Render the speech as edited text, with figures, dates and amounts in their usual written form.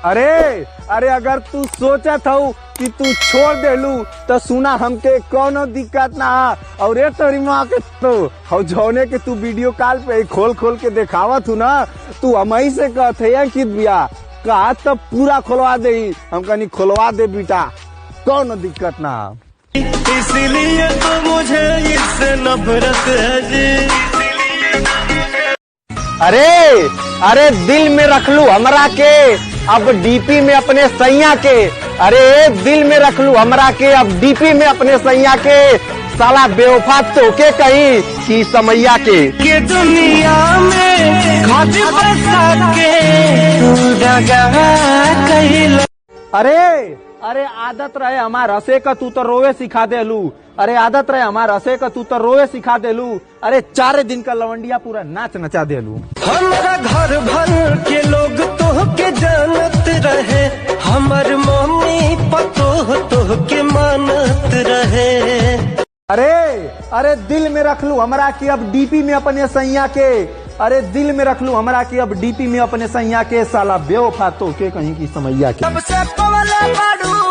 अरे अरे अगर तू सोचत हूँ कि तू छोड़ देलू तो सुना हमके कोनो दिक्कत ना। और ये तोरी माँ के तो हम जौने के तू वीडियो कॉल पे खोल खोल के दिखावत हूँ ना, तू हमही से कहते है कि बिया कहा तब पूरा खोलवा दे। हम कहीं खोलवा दे बेटा, कोनो दिक्कत ना। इसलिए तो मुझे इससे नफरत है जी। अरे अरे दिल में रख लू हमरा के, अब डीपी में अपने सैया के। अरे दिल में रख लू हमरा के, अब डीपी में अपने सैया के। साला बेवफा तो के कहीं कि समैया के दुनिया में खातिर बरसा के तू दगा कहिला। अरे अरे आदत रहे हमार हंसे का, तू तो रोवे सिखा देलू। अरे आदत रहे हमार हंसे का, तू तो रोवे सिखा देलू। अरे 4 दिन का लवंडिया पूरा नाच नचा देलू। हमारा घर भर के लोग तो के जानत रहे, हमार मम्मी पतो तो के मानत रहे। अरे अरे दिल में रख लू हमरा की, अब डीपी में अपने सैया के। अरे दिल में रख लू हमरा की, अब डीपी में अपने सैया के। साला बेवफा तो के कहीं की समैया के। सबसे पवले बाड़ू